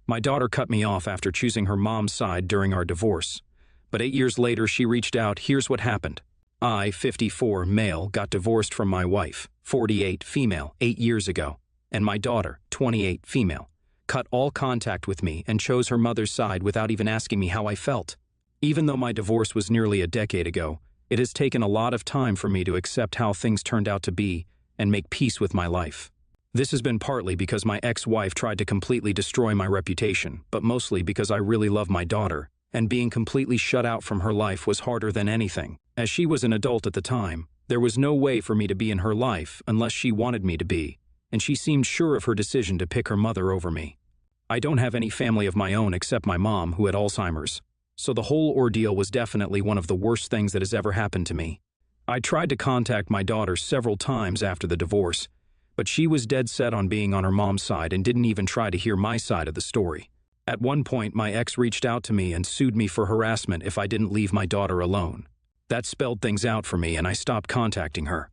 My daughter cut me off after choosing her mom's side during our divorce. But 8 years later, she reached out. Here's what happened. I, 54, male, got divorced from my wife, 48, female, 8 years ago. And my daughter, 28, female, cut all contact with me and chose her mother's side without even asking me how I felt. Even though my divorce was nearly a decade ago, it has taken a lot of time for me to accept how things turned out to be and make peace with my life. This has been partly because my ex-wife tried to completely destroy my reputation, but mostly because I really love my daughter, and being completely shut out from her life was harder than anything. As she was an adult at the time, there was no way for me to be in her life unless she wanted me to be, and she seemed sure of her decision to pick her mother over me. I don't have any family of my own except my mom, who had Alzheimer's, so the whole ordeal was definitely one of the worst things that has ever happened to me. I tried to contact my daughter several times after the divorce, but she was dead set on being on her mom's side and didn't even try to hear my side of the story. At one point, my ex reached out to me and sued me for harassment if I didn't leave my daughter alone. That spelled things out for me, and I stopped contacting her.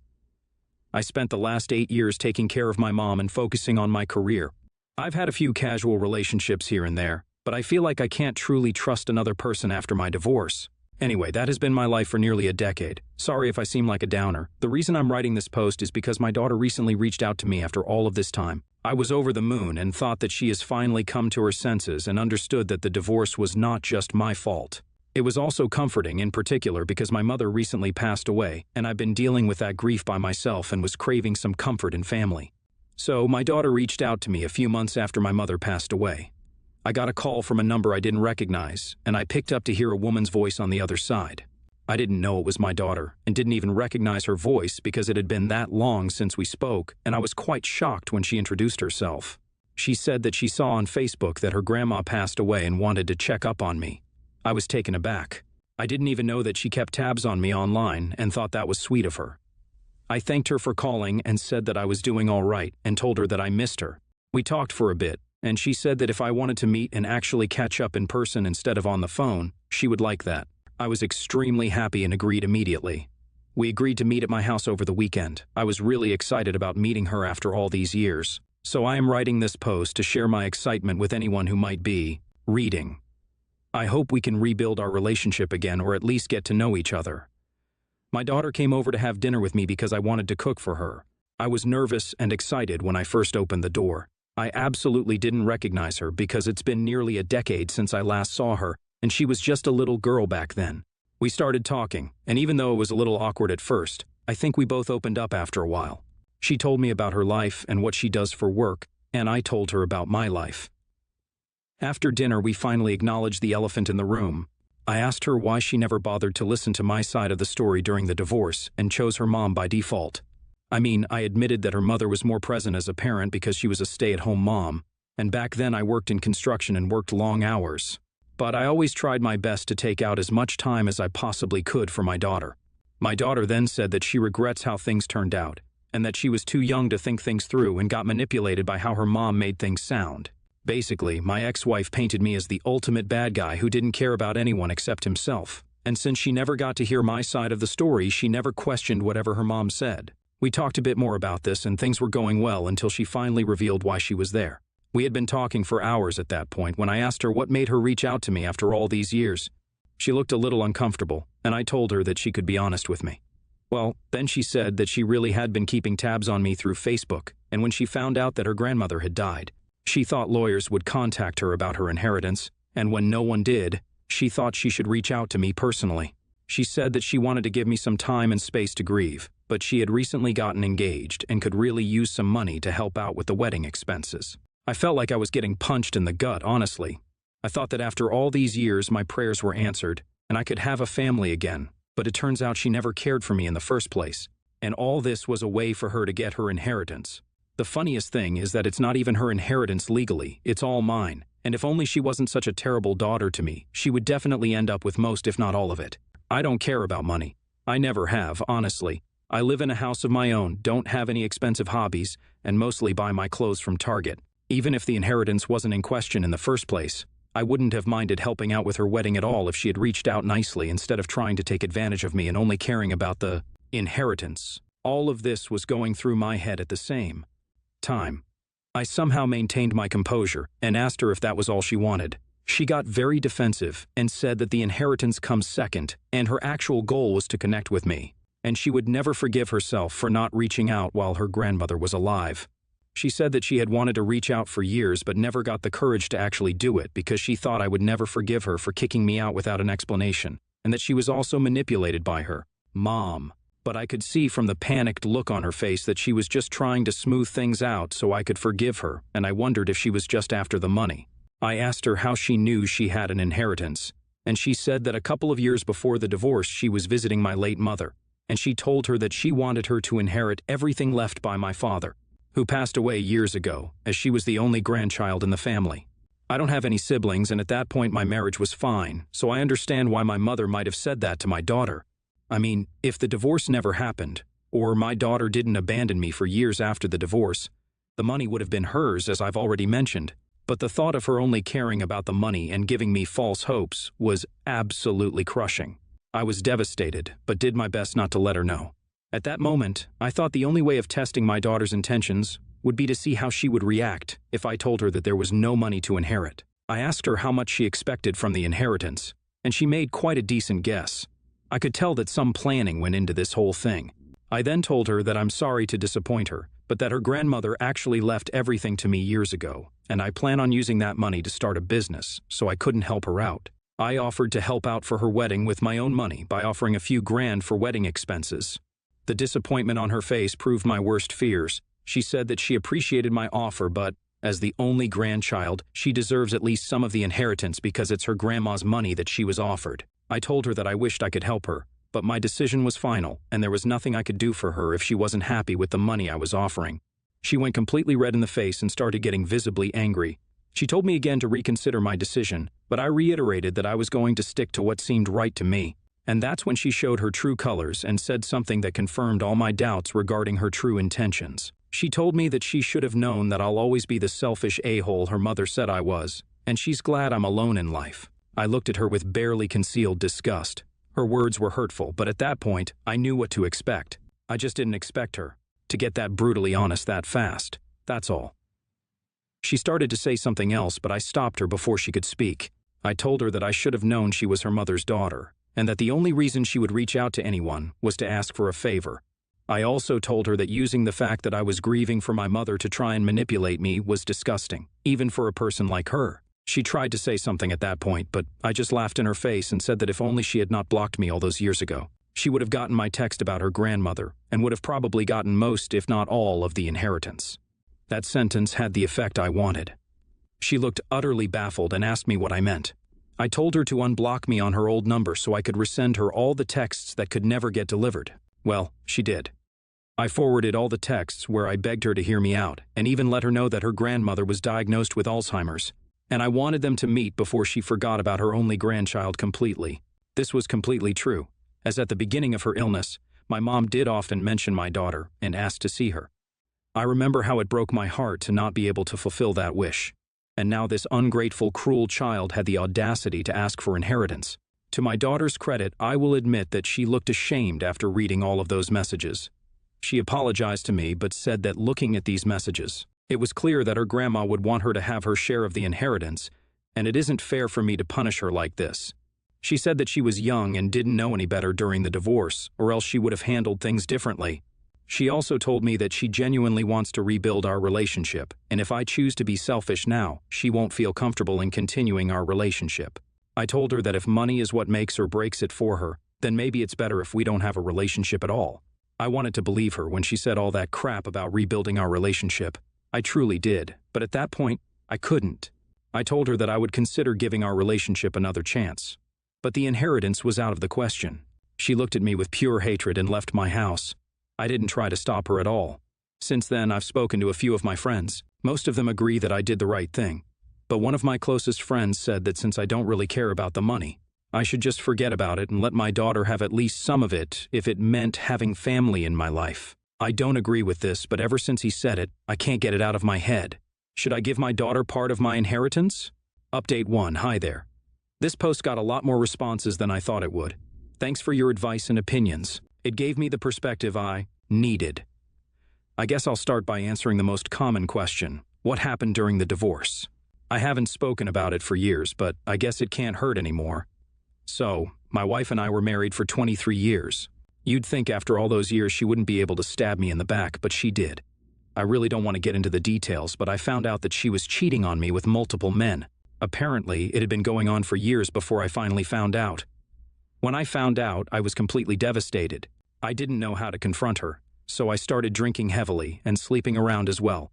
I spent the last 8 years taking care of my mom and focusing on my career. I've had a few casual relationships here and there, but I feel like I can't truly trust another person after my divorce. Anyway, that has been my life for nearly a decade. Sorry if I seem like a downer. The reason I'm writing this post is because my daughter recently reached out to me after all of this time. I was over the moon and thought that she has finally come to her senses and understood that the divorce was not just my fault. It was also comforting, in particular, because my mother recently passed away, and I've been dealing with that grief by myself and was craving some comfort and family. So, my daughter reached out to me a few months after my mother passed away. I got a call from a number I didn't recognize, and I picked up to hear a woman's voice on the other side. I didn't know it was my daughter, and didn't even recognize her voice because it had been that long since we spoke, and I was quite shocked when she introduced herself. She said that she saw on Facebook that her grandma passed away and wanted to check up on me. I was taken aback. I didn't even know that she kept tabs on me online and thought that was sweet of her. I thanked her for calling and said that I was doing all right and told her that I missed her. We talked for a bit, and she said that if I wanted to meet and actually catch up in person instead of on the phone, she would like that. I was extremely happy and agreed immediately. We agreed to meet at my house over the weekend. I was really excited about meeting her after all these years. So I am writing this post to share my excitement with anyone who might be reading. I hope we can rebuild our relationship again, or at least get to know each other. My daughter came over to have dinner with me because I wanted to cook for her. I was nervous and excited when I first opened the door. I absolutely didn't recognize her because it's been nearly a decade since I last saw her, and she was just a little girl back then. We started talking, and even though it was a little awkward at first, I think we both opened up after a while. She told me about her life and what she does for work, and I told her about my life. After dinner, we finally acknowledged the elephant in the room. I asked her why she never bothered to listen to my side of the story during the divorce and chose her mom by default. I mean, I admitted that her mother was more present as a parent because she was a stay-at-home mom, and back then I worked in construction and worked long hours. But I always tried my best to take out as much time as I possibly could for my daughter. My daughter then said that she regrets how things turned out, and that she was too young to think things through and got manipulated by how her mom made things sound. Basically, my ex-wife painted me as the ultimate bad guy who didn't care about anyone except himself. And since she never got to hear my side of the story, she never questioned whatever her mom said. We talked a bit more about this, and things were going well until she finally revealed why she was there. We had been talking for hours at that point when I asked her what made her reach out to me after all these years. She looked a little uncomfortable, and I told her that she could be honest with me. Well, then she said that she really had been keeping tabs on me through Facebook, and when she found out that her grandmother had died, she thought lawyers would contact her about her inheritance, and when no one did, she thought she should reach out to me personally. She said that she wanted to give me some time and space to grieve, but she had recently gotten engaged and could really use some money to help out with the wedding expenses. I felt like I was getting punched in the gut, honestly. I thought that after all these years, my prayers were answered, and I could have a family again, but it turns out she never cared for me in the first place, and all this was a way for her to get her inheritance. The funniest thing is that it's not even her inheritance legally, it's all mine, and if only she wasn't such a terrible daughter to me, she would definitely end up with most if not all of it. I don't care about money. I never have, honestly. I live in a house of my own, don't have any expensive hobbies, and mostly buy my clothes from Target. Even if the inheritance wasn't in question in the first place, I wouldn't have minded helping out with her wedding at all if she had reached out nicely instead of trying to take advantage of me and only caring about the inheritance. All of this was going through my head at the same time. I somehow maintained my composure and asked her if that was all she wanted. She got very defensive and said that the inheritance comes second, and her actual goal was to connect with me, and she would never forgive herself for not reaching out while her grandmother was alive. She said that she had wanted to reach out for years but never got the courage to actually do it because she thought I would never forgive her for kicking me out without an explanation, and that she was also manipulated by her mom. But I could see from the panicked look on her face that she was just trying to smooth things out so I could forgive her, and I wondered if she was just after the money. I asked her how she knew she had an inheritance, and she said that a couple of years before the divorce she was visiting my late mother, and she told her that she wanted her to inherit everything left by my father, who passed away years ago, as she was the only grandchild in the family. I don't have any siblings, and at that point my marriage was fine, so I understand why my mother might have said that to my daughter. I mean, if the divorce never happened, or my daughter didn't abandon me for years after the divorce, the money would have been hers, as I've already mentioned. But the thought of her only caring about the money and giving me false hopes was absolutely crushing. I was devastated, but did my best not to let her know. At that moment, I thought the only way of testing my daughter's intentions would be to see how she would react if I told her that there was no money to inherit. I asked her how much she expected from the inheritance, and she made quite a decent guess. I could tell that some planning went into this whole thing. I then told her that I'm sorry to disappoint her, but that her grandmother actually left everything to me years ago, and I plan on using that money to start a business, so I couldn't help her out. I offered to help out for her wedding with my own money by offering a few grand for wedding expenses. The disappointment on her face proved my worst fears. She said that she appreciated my offer, but as the only grandchild, she deserves at least some of the inheritance because it's her grandma's money that she was offered. I told her that I wished I could help her, but my decision was final, and there was nothing I could do for her if she wasn't happy with the money I was offering. She went completely red in the face and started getting visibly angry. She told me again to reconsider my decision, but I reiterated that I was going to stick to what seemed right to me. And that's when she showed her true colors and said something that confirmed all my doubts regarding her true intentions. She told me that she should have known that I'll always be the selfish a-hole her mother said I was, and she's glad I'm alone in life. I looked at her with barely concealed disgust. Her words were hurtful, but at that point, I knew what to expect. I just didn't expect her to get that brutally honest that fast. That's all. She started to say something else, but I stopped her before she could speak. I told her that I should have known she was her mother's daughter, and that the only reason she would reach out to anyone was to ask for a favor. I also told her that using the fact that I was grieving for my mother to try and manipulate me was disgusting, even for a person like her. She tried to say something at that point, but I just laughed in her face and said that if only she had not blocked me all those years ago, she would have gotten my text about her grandmother and would have probably gotten most, if not all, of the inheritance. That sentence had the effect I wanted. She looked utterly baffled and asked me what I meant. I told her to unblock me on her old number so I could resend her all the texts that could never get delivered. Well, she did. I forwarded all the texts where I begged her to hear me out and even let her know that her grandmother was diagnosed with Alzheimer's, and I wanted them to meet before she forgot about her only grandchild completely. This was completely true, as at the beginning of her illness, my mom did often mention my daughter and ask to see her. I remember how it broke my heart to not be able to fulfill that wish. And now this ungrateful, cruel child had the audacity to ask for inheritance. To my daughter's credit, I will admit that she looked ashamed after reading all of those messages. She apologized to me but said that looking at these messages, it was clear that her grandma would want her to have her share of the inheritance, and it isn't fair for me to punish her like this. She said that she was young and didn't know any better during the divorce, or else she would have handled things differently. She also told me that she genuinely wants to rebuild our relationship, and if I choose to be selfish now, she won't feel comfortable in continuing our relationship. I told her that if money is what makes or breaks it for her, then maybe it's better if we don't have a relationship at all. I wanted to believe her when she said all that crap about rebuilding our relationship. I truly did, but at that point, I couldn't. I told her that I would consider giving our relationship another chance. But the inheritance was out of the question. She looked at me with pure hatred and left my house. I didn't try to stop her at all. Since then, I've spoken to a few of my friends. Most of them agree that I did the right thing. But one of my closest friends said that since I don't really care about the money, I should just forget about it and let my daughter have at least some of it if it meant having family in my life. I don't agree with this, but ever since he said it, I can't get it out of my head. Should I give my daughter part of my inheritance? Update 1. Hi there. This post got a lot more responses than I thought it would. Thanks for your advice and opinions. It gave me the perspective I needed. I guess I'll start by answering the most common question. What happened during the divorce? I haven't spoken about it for years, but I guess it can't hurt anymore. So, my wife and I were married for 23 years. You'd think after all those years she wouldn't be able to stab me in the back, but she did. I really don't want to get into the details, but I found out that she was cheating on me with multiple men. Apparently, it had been going on for years before I finally found out. When I found out, I was completely devastated. I didn't know how to confront her, so I started drinking heavily and sleeping around as well.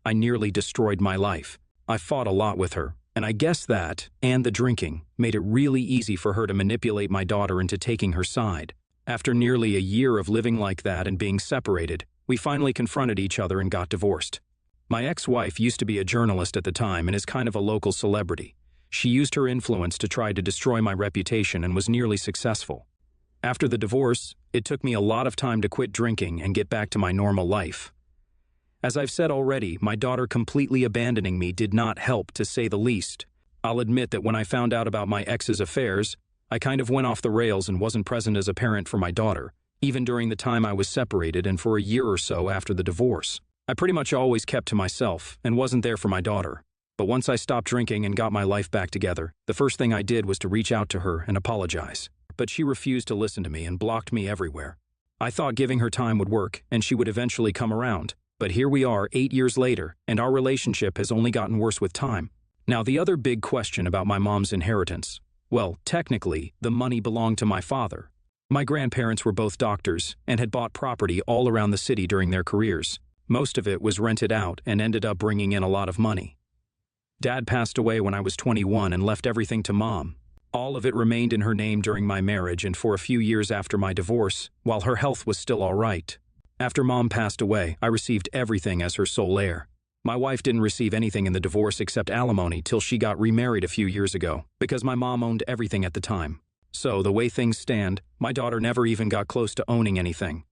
I nearly destroyed my life. I fought a lot with her, and I guess that, and the drinking, made it really easy for her to manipulate my daughter into taking her side. After nearly a year of living like that and being separated, we finally confronted each other and got divorced. My ex-wife used to be a journalist at the time and is kind of a local celebrity. She used her influence to try to destroy my reputation and was nearly successful. After the divorce, it took me a lot of time to quit drinking and get back to my normal life. As I've said already, my daughter completely abandoning me did not help, to say the least. I'll admit that when I found out about my ex's affairs, I kind of went off the rails and wasn't present as a parent for my daughter, even during the time I was separated and for a year or so after the divorce. I pretty much always kept to myself and wasn't there for my daughter. But once I stopped drinking and got my life back together, the first thing I did was to reach out to her and apologize. But she refused to listen to me and blocked me everywhere. I thought giving her time would work and she would eventually come around. But here we are 8 years later, and our relationship has only gotten worse with time. Now, the other big question about my mom's inheritance. Well, technically, the money belonged to my father. My grandparents were both doctors and had bought property all around the city during their careers. Most of it was rented out and ended up bringing in a lot of money. Dad passed away when I was 21 and left everything to Mom. All of it remained in her name during my marriage and for a few years after my divorce, while her health was still all right. After Mom passed away, I received everything as her sole heir. My wife didn't receive anything in the divorce except alimony till she got remarried a few years ago, because my mom owned everything at the time. So, the way things stand, my daughter never even got close to owning anything.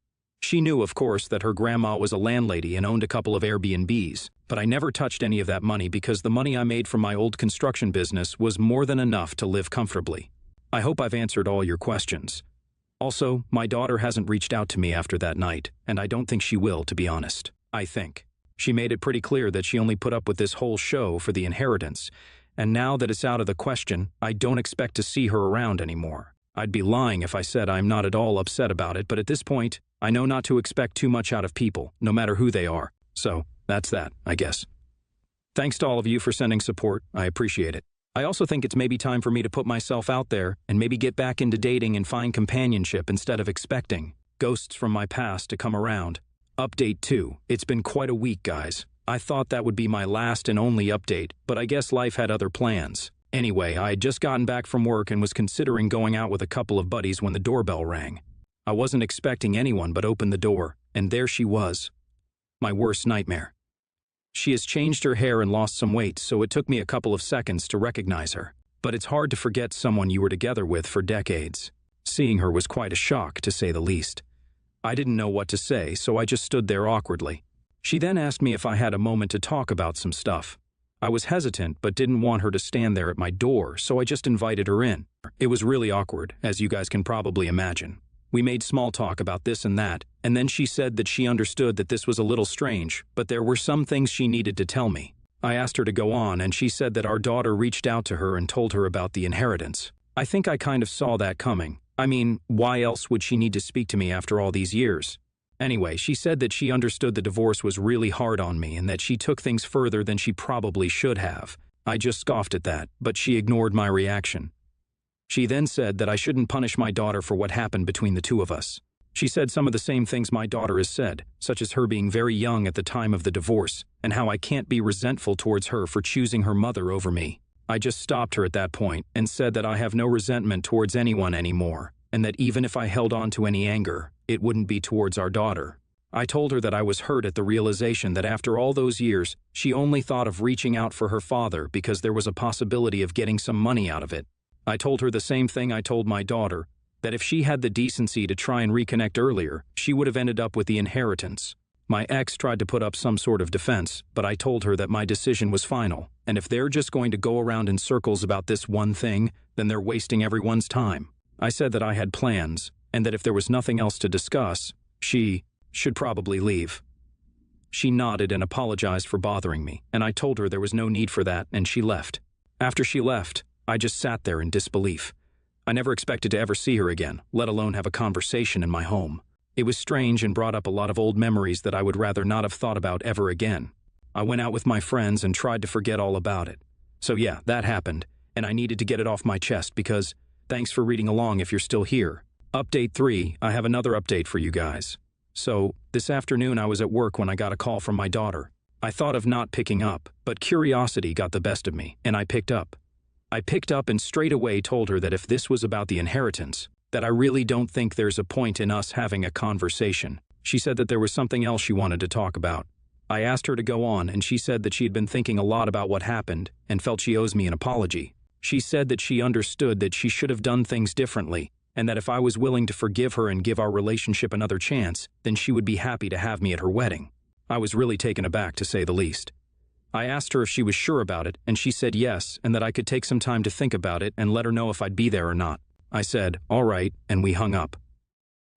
She knew, of course, that her grandma was a landlady and owned a couple of Airbnbs, but I never touched any of that money because the money I made from my old construction business was more than enough to live comfortably. I hope I've answered all your questions. Also, my daughter hasn't reached out to me after that night, and I don't think she will, to be honest. I think. She made it pretty clear that she only put up with this whole show for the inheritance, and now that it's out of the question, I don't expect to see her around anymore. I'd be lying if I said I'm not at all upset about it, but at this point, I know not to expect too much out of people, no matter who they are. So, that's that, I guess. Thanks to all of you for sending support. I appreciate it. I also think it's maybe time for me to put myself out there and maybe get back into dating and find companionship instead of expecting ghosts from my past to come around. Update 2. It's been quite a week, guys. I thought that would be my last and only update, but I guess life had other plans. Anyway, I had just gotten back from work and was considering going out with a couple of buddies when the doorbell rang. I wasn't expecting anyone but opened the door, and there she was. My worst nightmare. She has changed her hair and lost some weight, so it took me a couple of seconds to recognize her. But it's hard to forget someone you were together with for decades. Seeing her was quite a shock, to say the least. I didn't know what to say, so I just stood there awkwardly. She then asked me if I had a moment to talk about some stuff. I was hesitant, but didn't want her to stand there at my door, so I just invited her in. It was really awkward, as you guys can probably imagine. We made small talk about this and that, and then she said that she understood that this was a little strange, but there were some things she needed to tell me. I asked her to go on, and she said that our daughter reached out to her and told her about the inheritance. I think I kind of saw that coming. I mean, why else would she need to speak to me after all these years? Anyway, she said that she understood the divorce was really hard on me and that she took things further than she probably should have. I just scoffed at that, but she ignored my reaction. She then said that I shouldn't punish my daughter for what happened between the two of us. She said some of the same things my daughter has said, such as her being very young at the time of the divorce, and how I can't be resentful towards her for choosing her mother over me. I just stopped her at that point and said that I have no resentment towards anyone anymore, and that even if I held on to any anger, it wouldn't be towards our daughter. I told her that I was hurt at the realization that after all those years, she only thought of reaching out for her father because there was a possibility of getting some money out of it. I told her the same thing I told my daughter, that if she had the decency to try and reconnect earlier, she would have ended up with the inheritance. My ex tried to put up some sort of defense, but I told her that my decision was final, and if they're just going to go around in circles about this one thing, then they're wasting everyone's time. I said that I had plans, and that if there was nothing else to discuss, she should probably leave. She nodded and apologized for bothering me, and I told her there was no need for that, and she left. After she left, I just sat there in disbelief. I never expected to ever see her again, let alone have a conversation in my home. It was strange and brought up a lot of old memories that I would rather not have thought about ever again. I went out with my friends and tried to forget all about it. So yeah, that happened, and I needed to get it off my chest because, thanks for reading along if you're still here. Update 3, I have another update for you guys. So, this afternoon I was at work when I got a call from my daughter. I thought of not picking up, but curiosity got the best of me, and I picked up. I picked up and straight away told her that if this was about the inheritance, that I really don't think there's a point in us having a conversation. She said that there was something else she wanted to talk about. I asked her to go on, and she said that she had been thinking a lot about what happened and felt she owes me an apology. She said that she understood that she should have done things differently, and that if I was willing to forgive her and give our relationship another chance, then she would be happy to have me at her wedding. I was really taken aback, to say the least. I asked her if she was sure about it, and she said yes, and that I could take some time to think about it and let her know if I'd be there or not. I said, all right, and we hung up.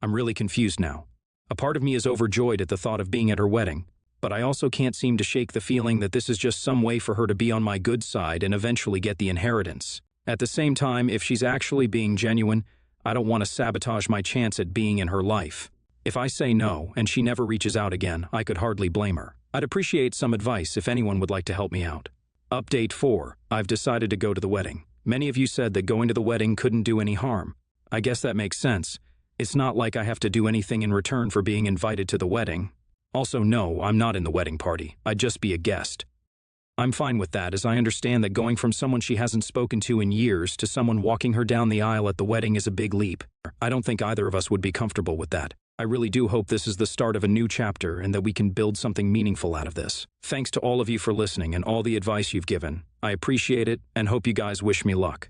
I'm really confused now. A part of me is overjoyed at the thought of being at her wedding, but I also can't seem to shake the feeling that this is just some way for her to be on my good side and eventually get the inheritance. At the same time, if she's actually being genuine, I don't want to sabotage my chance at being in her life. If I say no and she never reaches out again, I could hardly blame her. I'd appreciate some advice if anyone would like to help me out. Update 4. I've decided to go to the wedding. Many of you said that going to the wedding couldn't do any harm. I guess that makes sense. It's not like I have to do anything in return for being invited to the wedding. Also, no, I'm not in the wedding party. I'd just be a guest. I'm fine with that, as I understand that going from someone she hasn't spoken to in years to someone walking her down the aisle at the wedding is a big leap. I don't think either of us would be comfortable with that. I really do hope this is the start of a new chapter and that we can build something meaningful out of this. Thanks to all of you for listening and all the advice you've given. I appreciate it and hope you guys wish me luck.